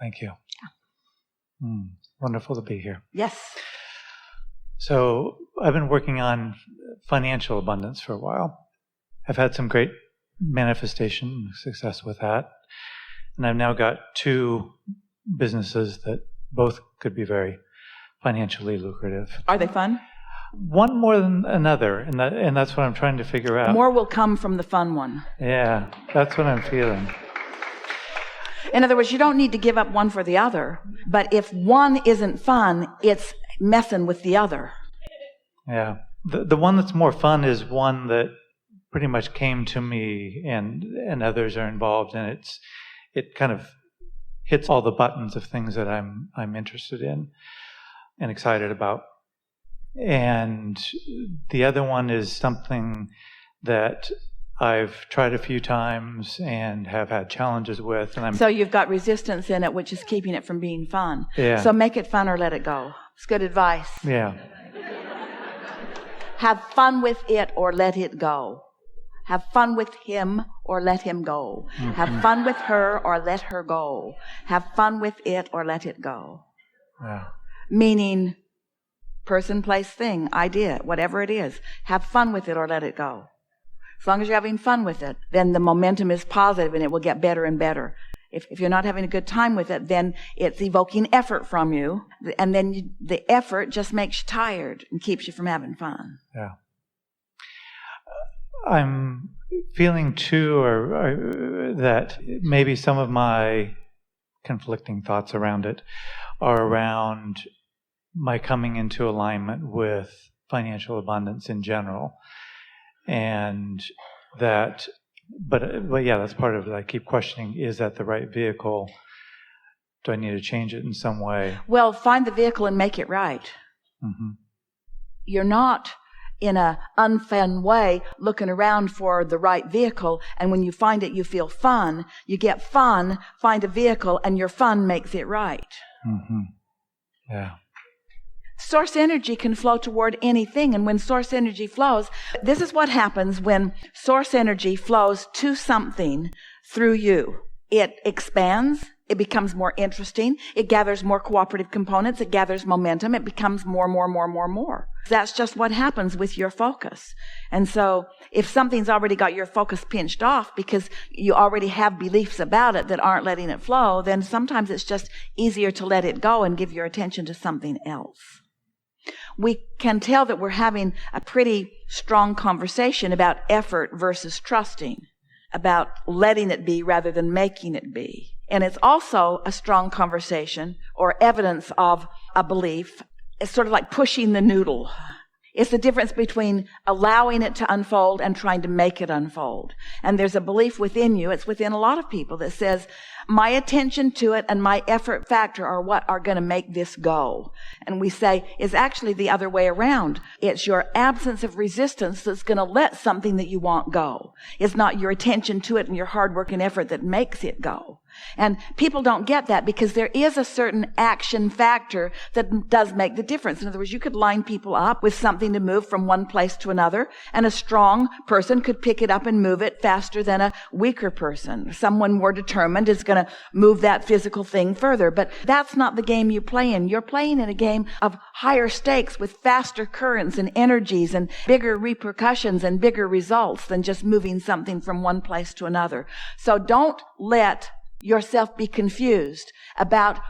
Thank you. Wonderful to be here. Yes. So I've been working on financial abundance for a while. I've had some great manifestation success with that. And I've now got 2 businesses that both could be very financially lucrative. Are they fun? One more than another, and that's what I'm trying to figure out. More will come from the fun one. Yeah, that's what I'm feeling. In other words, you don't need to give up one for the other, but if one isn't fun, it's messing with the other. Yeah. The one that's more fun is one that pretty much came to me and others are involved, and it kind of hits all the buttons of things that I'm interested in and excited about. And the other one is something that I've tried a few times and have had challenges with. So you've got resistance in it, which is keeping it from being fun. Yeah. So make it fun or let it go. It's good advice. Yeah. Have fun with it or let it go. Have fun with him or let him go. Mm-hmm. Have fun with her or let her go. Have fun with it or let it go. Yeah. Meaning person, place, thing, idea, whatever it is. Have fun with it or let it go. As long as you're having fun with it, then the momentum is positive and it will get better and better. If you're not having a good time with it, then it's evoking effort from you, and then the effort just makes you tired and keeps you from having fun. Yeah. I'm feeling too, that maybe some of my conflicting thoughts around it are around my coming into alignment with financial abundance in general. And that, but yeah, that's part of it. I keep questioning, is that the right vehicle? Do I need to change it in some way? Well, find the vehicle and make it right. Mm-hmm. You're not in a unfun way looking around for the right vehicle, and when you find it, you feel fun. You get fun, find a vehicle, and your fun makes it right. Mm-hmm. Yeah. Source energy can flow toward anything, and when source energy flows, this is what happens when source energy flows to something through you. It expands, it becomes more interesting, it gathers more cooperative components, it gathers momentum, it becomes more. That's just what happens with your focus. And so if something's already got your focus pinched off because you already have beliefs about it that aren't letting it flow, then sometimes it's just easier to let it go and give your attention to something else. We can tell that we're having a pretty strong conversation about effort versus trusting, about letting it be rather than making it be. And it's also a strong conversation or evidence of a belief. It's sort of like pushing the noodle. It's the difference between allowing it to unfold and trying to make it unfold. And there's a belief within you, it's within a lot of people, that says, my attention to it and my effort factor are what are going to make this go. And we say, it's actually the other way around. It's your absence of resistance that's going to let something that you want go. It's not your attention to it and your hard work and effort that makes it go. And people don't get that because there is a certain action factor that does make the difference. In other words, you could line people up with something to move from one place to another, and a strong person could pick it up and move it faster than a weaker person. Someone more determined is going to move that physical thing further. But that's not the game you play in. You're playing in a game of higher stakes with faster currents and energies and bigger repercussions and bigger results than just moving something from one place to another. So don't let yourself be confused about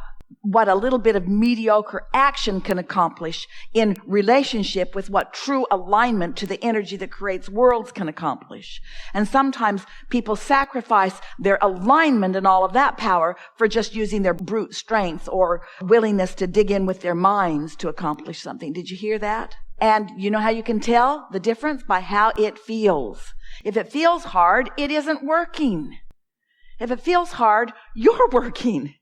what a little bit of mediocre action can accomplish in relationship with what true alignment to the energy that creates worlds can accomplish. And sometimes people sacrifice their alignment and all of that power for just using their brute strength or willingness to dig in with their minds to accomplish something. Did you hear that? And you know how you can tell the difference? By how it feels. If it feels hard, it isn't working. If it feels hard, you're working.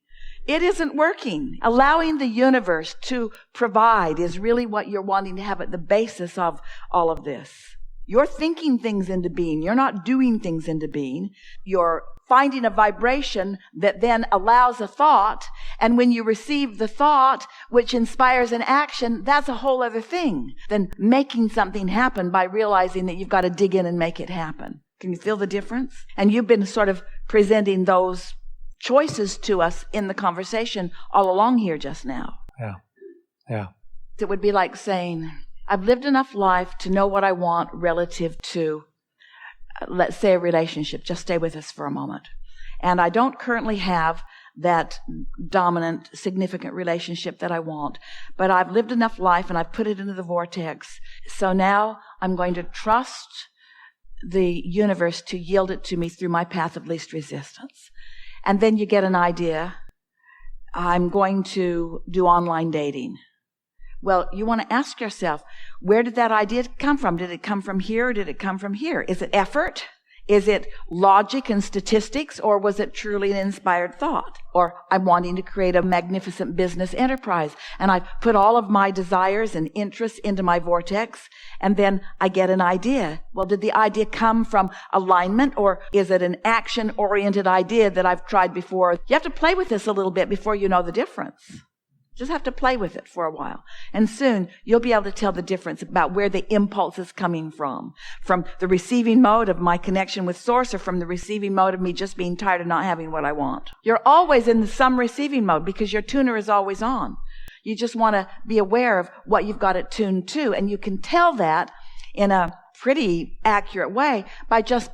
It isn't working. Allowing the universe to provide is really what you're wanting to have at the basis of all of this. You're thinking things into being. You're not doing things into being. You're finding a vibration that then allows a thought. And when you receive the thought, which inspires an action, that's a whole other thing than making something happen by realizing that you've got to dig in and make it happen. Can you feel the difference? And you've been sort of presenting those choices to us in the conversation all along here just now. Yeah. It would be like saying, I've lived enough life to know what I want relative to, let's say, a relationship. Just stay with us for a moment. And I don't currently have that dominant, significant relationship that I want. But I've lived enough life and I've put it into the vortex. So now I'm going to trust the universe to yield it to me through my path of least resistance. And then you get an idea. I'm going to do online dating. Well, you want to ask yourself, where did that idea come from? Did it come from here or did it come from here? Is it effort? Is it logic and statistics, or was it truly an inspired thought? Or I'm wanting to create a magnificent business enterprise, and I put all of my desires and interests into my vortex, and then I get an idea. Well, did the idea come from alignment, or is it an action-oriented idea that I've tried before? You have to play with this a little bit before you know the difference. Just have to play with it for a while. And soon you'll be able to tell the difference about where the impulse is coming from the receiving mode of my connection with Source, or from the receiving mode of me just being tired of not having what I want. You're always in some receiving mode because your tuner is always on. You just want to be aware of what you've got it tuned to. And you can tell that in a pretty accurate way by just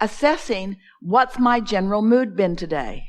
assessing what's my general mood been today.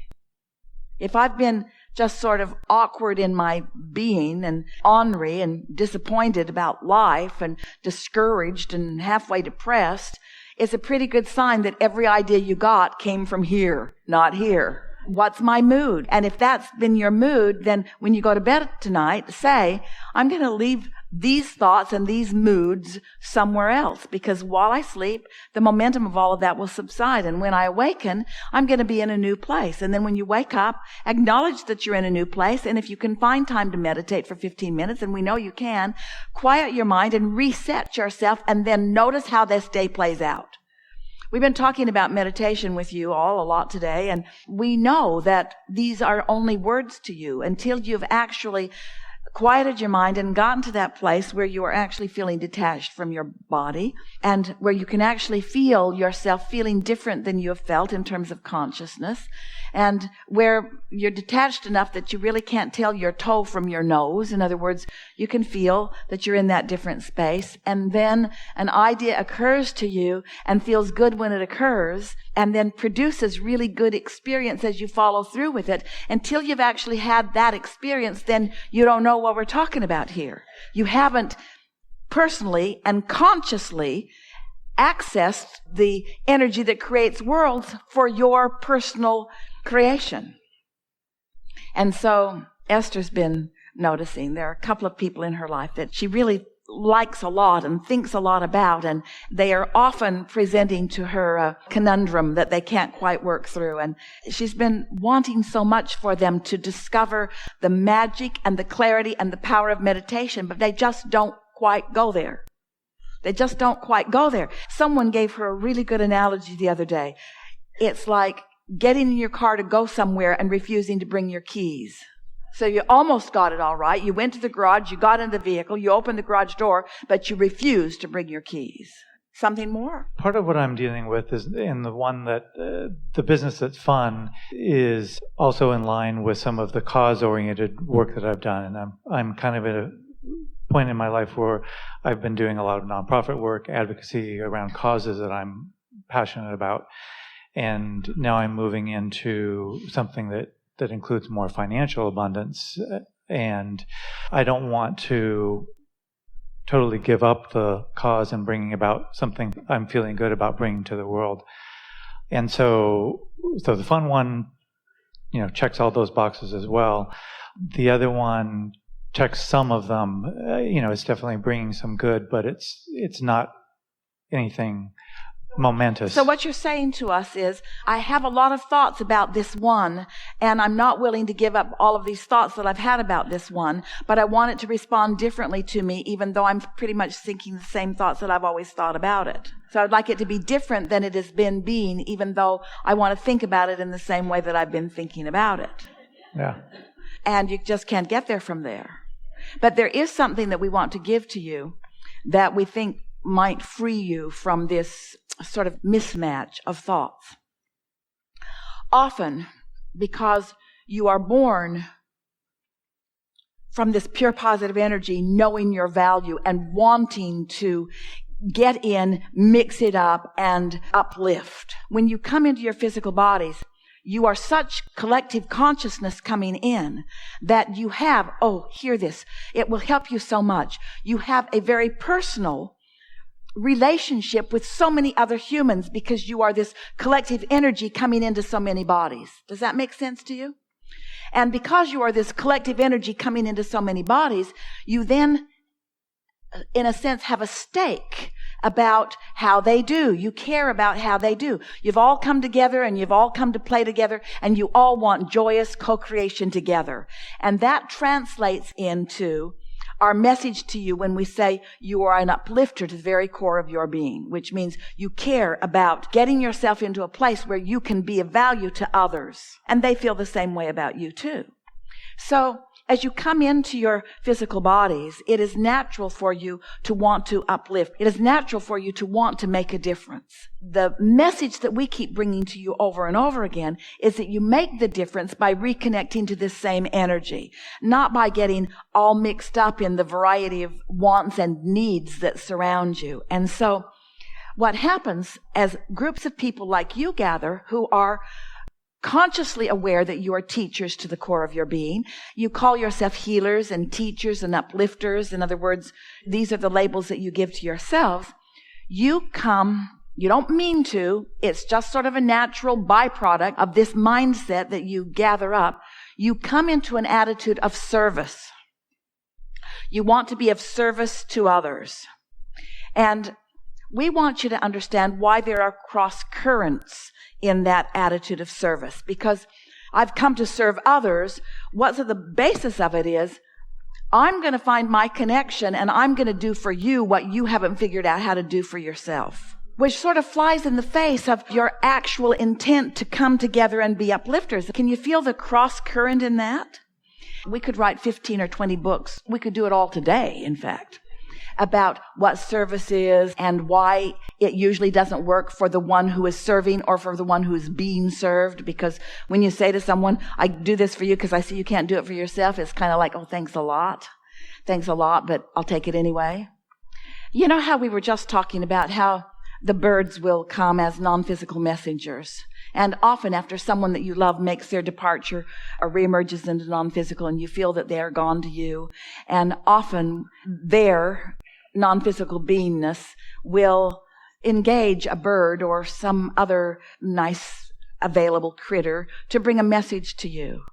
If I've been just sort of awkward in my being and ornery and disappointed about life and discouraged and halfway depressed, it's a pretty good sign that every idea you got came from here, not here. What's my mood? And if that's been your mood, then when you go to bed tonight, say, I'm going to leave these thoughts and these moods somewhere else, because while I sleep, the momentum of all of that will subside. And when I awaken, I'm going to be in a new place. And then when you wake up, acknowledge that you're in a new place. And if you can find time to meditate for 15 minutes, and we know you can, quiet your mind and reset yourself, and then notice how this day plays out. We've been talking about meditation with you all a lot today, and we know that these are only words to you until you've actually quieted your mind and gotten to that place where you are actually feeling detached from your body, and where you can actually feel yourself feeling different than you have felt in terms of consciousness, and where you're detached enough that you really can't tell your toe from your nose. In other words, you can feel that you're in that different space, and then an idea occurs to you and feels good when it occurs, and then produces really good experience as you follow through with it. Until you've actually had that experience, then you don't know what we're talking about here. You haven't personally and consciously accessed the energy that creates worlds for your personal creation. And so Esther's been noticing there are a couple of people in her life that she really likes a lot and thinks a lot about, and they are often presenting to her a conundrum that they can't quite work through. And she's been wanting so much for them to discover the magic and the clarity and the power of meditation, but they just don't quite go there. They just don't quite go there. Someone gave her a really good analogy the other day. It's like getting in your car to go somewhere and refusing to bring your keys. So you almost got it all right. You went to the garage, you got in the vehicle, you opened the garage door, but you refused to bring your keys. Something more? Part of what I'm dealing with is in the one that the business that's fun is also in line with some of the cause-oriented work that I've done. And I'm kind of at a point in my life where I've been doing a lot of nonprofit work, advocacy around causes that I'm passionate about. And now I'm moving into something that includes more financial abundance. And I don't want to totally give up the cause and bringing about something I'm feeling good about bringing to the world. And so the fun one, checks all those boxes as well. The other one checks some of them. It's definitely bringing some good, but it's not anything momentous. So what you're saying to us is, I have a lot of thoughts about this one, and I'm not willing to give up all of these thoughts that I've had about this one, but I want it to respond differently to me, even though I'm pretty much thinking the same thoughts that I've always thought about it. So I'd like it to be different than it has been being, even though I want to think about it in the same way that I've been thinking about it. Yeah. And you just can't get there from there. But there is something that we want to give to you that we think might free you from this sort of mismatch of thoughts. Often, because you are born from this pure positive energy, knowing your value and wanting to get in, mix it up, and uplift. When you come into your physical bodies, you are such collective consciousness coming in that you have, hear this, it will help you so much. You have a very personal relationship with so many other humans because you are this collective energy coming into so many bodies. Does that make sense to you? And because you are this collective energy coming into so many bodies, you then, in a sense, have a stake about how they do. You care about how they do. You've all come together and you've all come to play together and you all want joyous co-creation together. And that translates into our message to you when we say you are an uplifter to the very core of your being, which means you care about getting yourself into a place where you can be of value to others. And they feel the same way about you too. So as you come into your physical bodies, it is natural for you to want to uplift. It is natural for you to want to make a difference. The message that we keep bringing to you over and over again is that you make the difference by reconnecting to this same energy, not by getting all mixed up in the variety of wants and needs that surround you. And so what happens as groups of people like you gather who are consciously aware that you are teachers to the core of your being. You call yourself healers and teachers and uplifters. In other words, these are the labels that you give to yourselves. You come, you don't mean to, it's just sort of a natural byproduct of this mindset that you gather up. You come into an attitude of service. You want to be of service to others. And we want you to understand why there are cross currents in that attitude of service. Because I've come to serve others. What's the basis of it is, I'm going to find my connection and I'm going to do for you what you haven't figured out how to do for yourself. Which sort of flies in the face of your actual intent to come together and be uplifters. Can you feel the cross current in that? We could write 15 or 20 books. We could do it all today, in fact, about what service is and why it usually doesn't work for the one who is serving or for the one who is being served. Because when you say to someone, I do this for you because I see you can't do it for yourself, it's kind of like, thanks a lot. Thanks a lot, but I'll take it anyway. You know how we were just talking about how the birds will come as non-physical messengers. And often after someone that you love makes their departure or reemerges into non-physical and you feel that they are gone to you. And often their non-physical beingness will engage a bird or some other nice available critter to bring a message to you.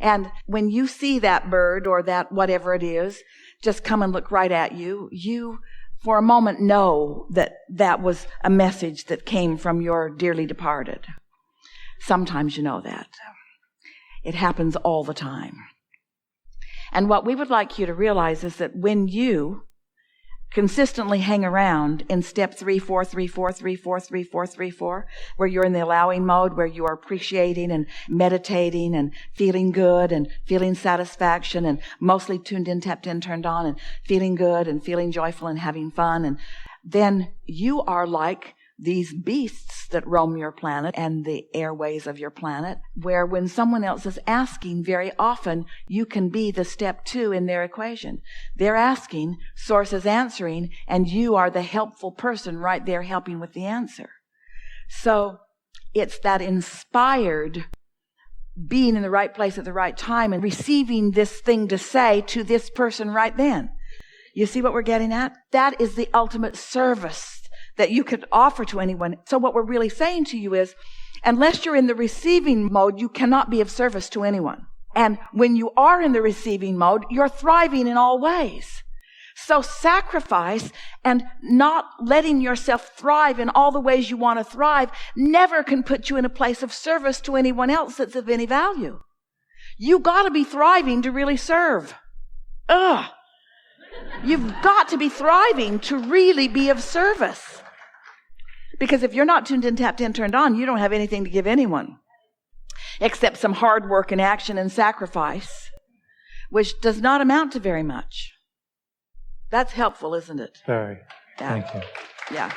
And when you see that bird or that whatever it is just come and look right at you, you for a moment know that that was a message that came from your dearly departed. Sometimes you know that. It happens all the time. And what we would like you to realize is that when you consistently hang around in step 3, 4, 3, 4, 3, 4, 3, 4, 3, 4, where you're in the allowing mode, where you are appreciating and meditating and feeling good and feeling satisfaction and mostly tuned in, tapped in, turned on and feeling good and feeling joyful and having fun. And then you are like these beasts that roam your planet and the airways of your planet, where when someone else is asking, very often you can be the step 2 in their equation. They're asking, Source is answering, and you are the helpful person right there helping with the answer. So it's that inspired being in the right place at the right time and receiving this thing to say to this person right then. You see what we're getting at? That is the ultimate service that you could offer to anyone. So what we're really saying to you is, unless you're in the receiving mode, you cannot be of service to anyone. And when you are in the receiving mode, you're thriving in all ways. So sacrifice and not letting yourself thrive in all the ways you want to thrive never can put you in a place of service to anyone else that's of any value. You got to be thriving to really serve. You've got to be thriving to really be of service. Because if you're not tuned in, tapped in, turned on, you don't have anything to give anyone except some hard work and action and sacrifice, which does not amount to very much. That's helpful, isn't it? Very. Yeah. Thank you. Yeah.